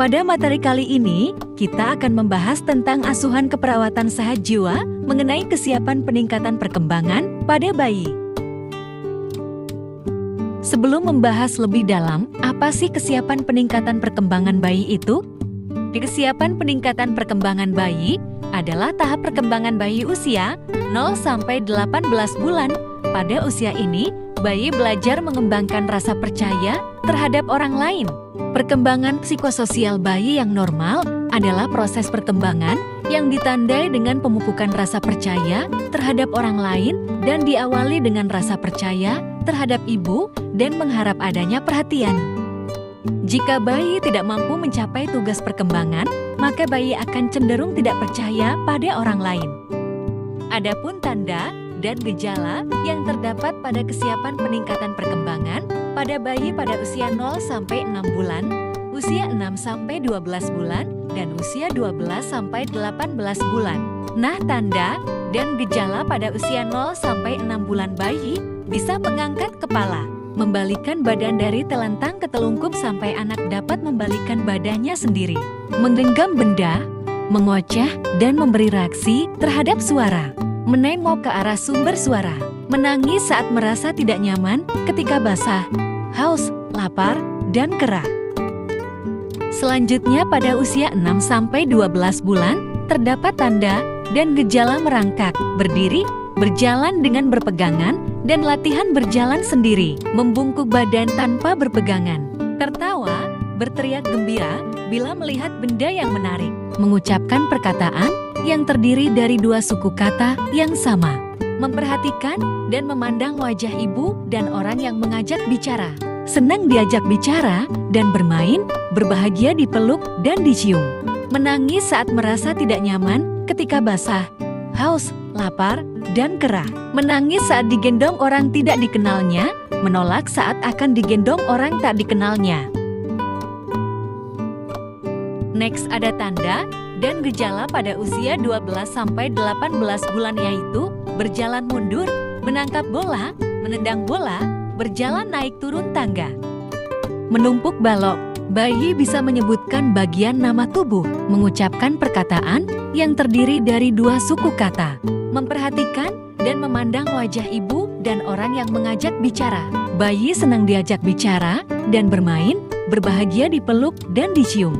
Pada materi kali ini, kita akan membahas tentang asuhan keperawatan sehat jiwa mengenai kesiapan peningkatan perkembangan pada bayi. Sebelum membahas lebih dalam, apa sih kesiapan peningkatan perkembangan bayi itu? Kesiapan peningkatan perkembangan bayi adalah tahap perkembangan bayi usia 0-18 bulan. Pada usia ini, bayi belajar mengembangkan rasa percaya terhadap orang lain. Perkembangan psikososial bayi yang normal adalah proses perkembangan yang ditandai dengan pemupukan rasa percaya terhadap orang lain dan diawali dengan rasa percaya terhadap ibu dan mengharap adanya perhatian. Jika bayi tidak mampu mencapai tugas perkembangan, maka bayi akan cenderung tidak percaya pada orang lain. Adapun tanda dan gejala yang terdapat pada kesiapan peningkatan perkembangan pada bayi pada usia 0-6 bulan, usia 6-12 bulan, dan usia 12-18 bulan. Nah, tanda dan gejala pada usia 0-6 bulan bayi bisa mengangkat kepala, membalikkan badan dari telentang ke telungkup sampai anak dapat membalikkan badannya sendiri, menggenggam benda, mengoceh, dan memberi reaksi terhadap suara, menengok ke arah sumber suara, menangis saat merasa tidak nyaman ketika basah, haus, lapar, dan kerah. Selanjutnya pada usia 6-12 bulan, terdapat tanda dan gejala merangkak, berdiri, berjalan dengan berpegangan, dan latihan berjalan sendiri, membungkuk badan tanpa berpegangan, tertawa, berteriak gembira bila melihat benda yang menarik, mengucapkan perkataan yang terdiri dari dua suku kata yang sama, memperhatikan dan memandang wajah ibu dan orang yang mengajak bicara, senang diajak bicara dan bermain, berbahagia dipeluk dan dicium, menangis saat merasa tidak nyaman ketika basah, haus, lapar, dan kerah, menangis saat digendong orang tidak dikenalnya, menolak saat akan digendong orang tak dikenalnya. Next ada tanda dan gejala pada usia 12-18 bulan, yaitu berjalan mundur, menangkap bola, menendang bola, berjalan naik turun tangga. Menumpuk balok, bayi bisa menyebutkan bagian nama tubuh, mengucapkan perkataan yang terdiri dari dua suku kata, memperhatikan dan memandang wajah ibu dan orang yang mengajak bicara. Bayi senang diajak bicara dan bermain, berbahagia dipeluk dan dicium.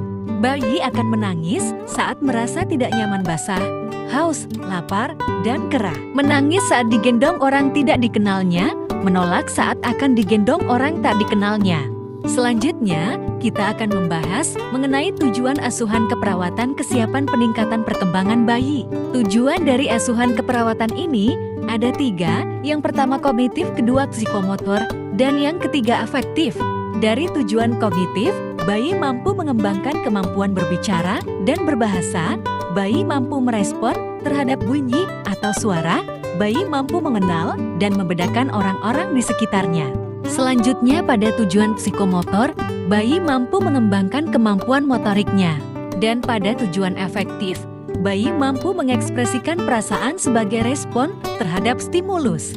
Bayi akan menangis saat merasa tidak nyaman basah, haus, lapar, dan kerah. Menangis saat digendong orang tidak dikenalnya, menolak saat akan digendong orang tak dikenalnya. Selanjutnya, kita akan membahas mengenai tujuan asuhan keperawatan kesiapan peningkatan perkembangan bayi. Tujuan dari asuhan keperawatan ini ada 3, yang pertama kognitif, kedua psikomotor, dan yang ketiga afektif. Dari tujuan kognitif, bayi mampu mengembangkan kemampuan berbicara dan berbahasa, bayi mampu merespon terhadap bunyi atau suara, bayi mampu mengenal dan membedakan orang-orang di sekitarnya. Selanjutnya pada tujuan psikomotor, bayi mampu mengembangkan kemampuan motoriknya. Dan pada tujuan efektif, bayi mampu mengekspresikan perasaan sebagai respon terhadap stimulus.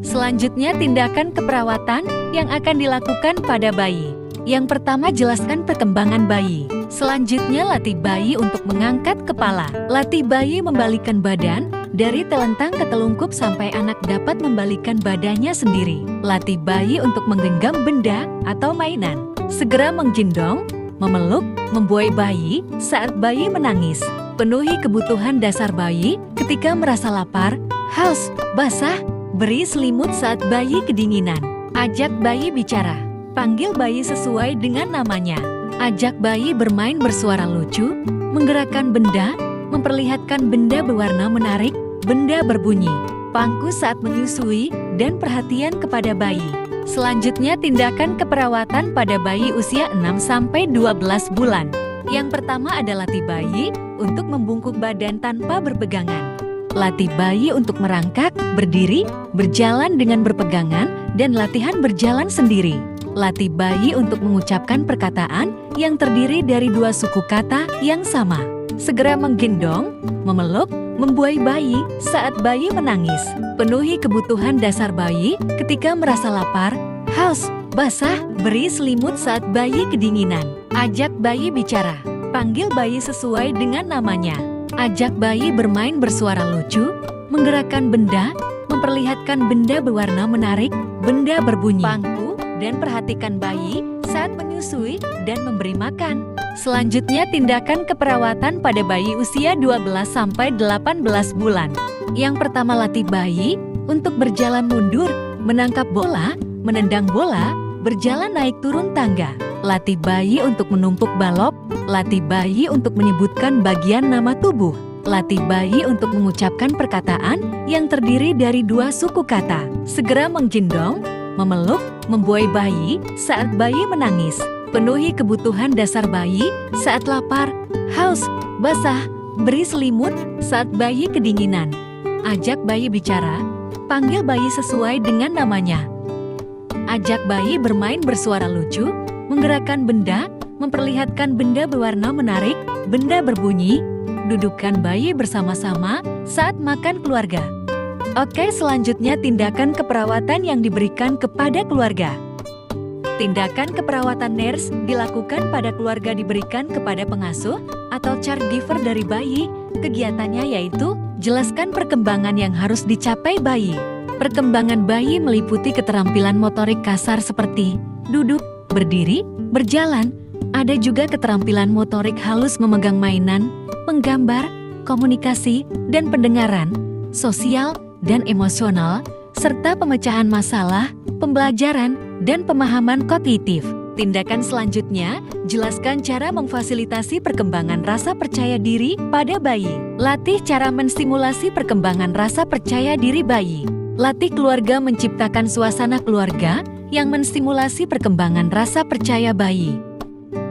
Selanjutnya tindakan keperawatan yang akan dilakukan pada bayi. Yang pertama, jelaskan perkembangan bayi. Selanjutnya, latih bayi untuk mengangkat kepala. Latih bayi membalikkan badan dari telentang ke telungkup sampai anak dapat membalikkan badannya sendiri. Latih bayi untuk menggenggam benda atau mainan. Segera menggendong, memeluk, membuai bayi saat bayi menangis. Penuhi kebutuhan dasar bayi ketika merasa lapar, haus, basah. Beri selimut saat bayi kedinginan. Ajak bayi bicara. Panggil bayi sesuai dengan namanya. Ajak bayi bermain bersuara lucu, menggerakkan benda, memperlihatkan benda berwarna menarik, benda berbunyi, pangku saat menyusui, dan perhatian kepada bayi. Selanjutnya tindakan keperawatan pada bayi usia 6-12 bulan. Yang pertama adalah latih bayi untuk membungkuk badan tanpa berpegangan. Latih bayi untuk merangkak, berdiri, berjalan dengan berpegangan, dan latihan berjalan sendiri. Latih bayi untuk mengucapkan perkataan yang terdiri dari dua suku kata yang sama. Segera menggendong, memeluk, membuai bayi saat bayi menangis. Penuhi kebutuhan dasar bayi ketika merasa lapar, haus, basah, beri selimut saat bayi kedinginan. Ajak bayi bicara. Panggil bayi sesuai dengan namanya. Ajak bayi bermain bersuara lucu, menggerakkan benda, memperlihatkan benda berwarna menarik, benda berbunyi. Pangku dan perhatikan bayi saat menyusui dan memberi makan. Selanjutnya, tindakan keperawatan pada bayi usia 12-18 bulan. Yang pertama, latih bayi untuk berjalan mundur, menangkap bola, menendang bola, berjalan naik turun tangga. Latih bayi untuk menumpuk balok, latih bayi untuk menyebutkan bagian nama tubuh. Latih bayi untuk mengucapkan perkataan yang terdiri dari 2 suku kata. Segera menggendong, memeluk, membuai bayi saat bayi menangis. Penuhi kebutuhan dasar bayi saat lapar, haus, basah, beri selimut saat bayi kedinginan. Ajak bayi bicara, panggil bayi sesuai dengan namanya. Ajak bayi bermain bersuara lucu, menggerakkan benda, memperlihatkan benda berwarna menarik, benda berbunyi. Dudukkan bayi bersama-sama saat makan keluarga. Oke, selanjutnya tindakan keperawatan yang diberikan kepada keluarga. Tindakan keperawatan nurse dilakukan pada keluarga diberikan kepada pengasuh atau caregiver dari bayi. Kegiatannya yaitu jelaskan perkembangan yang harus dicapai bayi. Perkembangan bayi meliputi keterampilan motorik kasar seperti duduk, berdiri, berjalan. Ada juga keterampilan motorik halus memegang mainan, menggambar, komunikasi, dan pendengaran, sosial dan emosional, serta pemecahan masalah, pembelajaran, dan pemahaman kognitif. Tindakan selanjutnya, jelaskan cara memfasilitasi perkembangan rasa percaya diri pada bayi. Latih cara menstimulasi perkembangan rasa percaya diri bayi. Latih keluarga menciptakan suasana keluarga yang menstimulasi perkembangan rasa percaya bayi.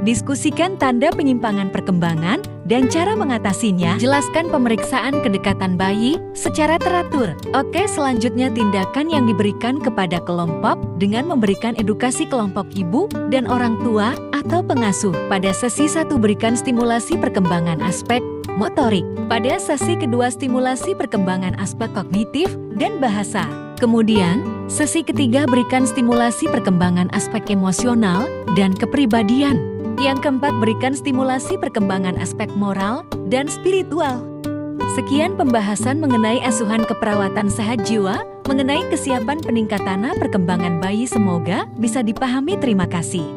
Diskusikan tanda penyimpangan perkembangan dan cara mengatasinya. Jelaskan pemeriksaan kedekatan bayi secara teratur. Oke, selanjutnya tindakan yang diberikan kepada kelompok dengan memberikan edukasi kelompok ibu dan orang tua atau pengasuh. Pada sesi 1 berikan stimulasi perkembangan aspek motorik. Pada sesi kedua stimulasi perkembangan aspek kognitif dan bahasa. Kemudian, sesi ketiga berikan stimulasi perkembangan aspek emosional dan kepribadian. Yang keempat, berikan stimulasi perkembangan aspek moral dan spiritual. Sekian pembahasan mengenai asuhan keperawatan sehat jiwa, mengenai kesiapan peningkatan perkembangan bayi. Semoga bisa dipahami. Terima kasih.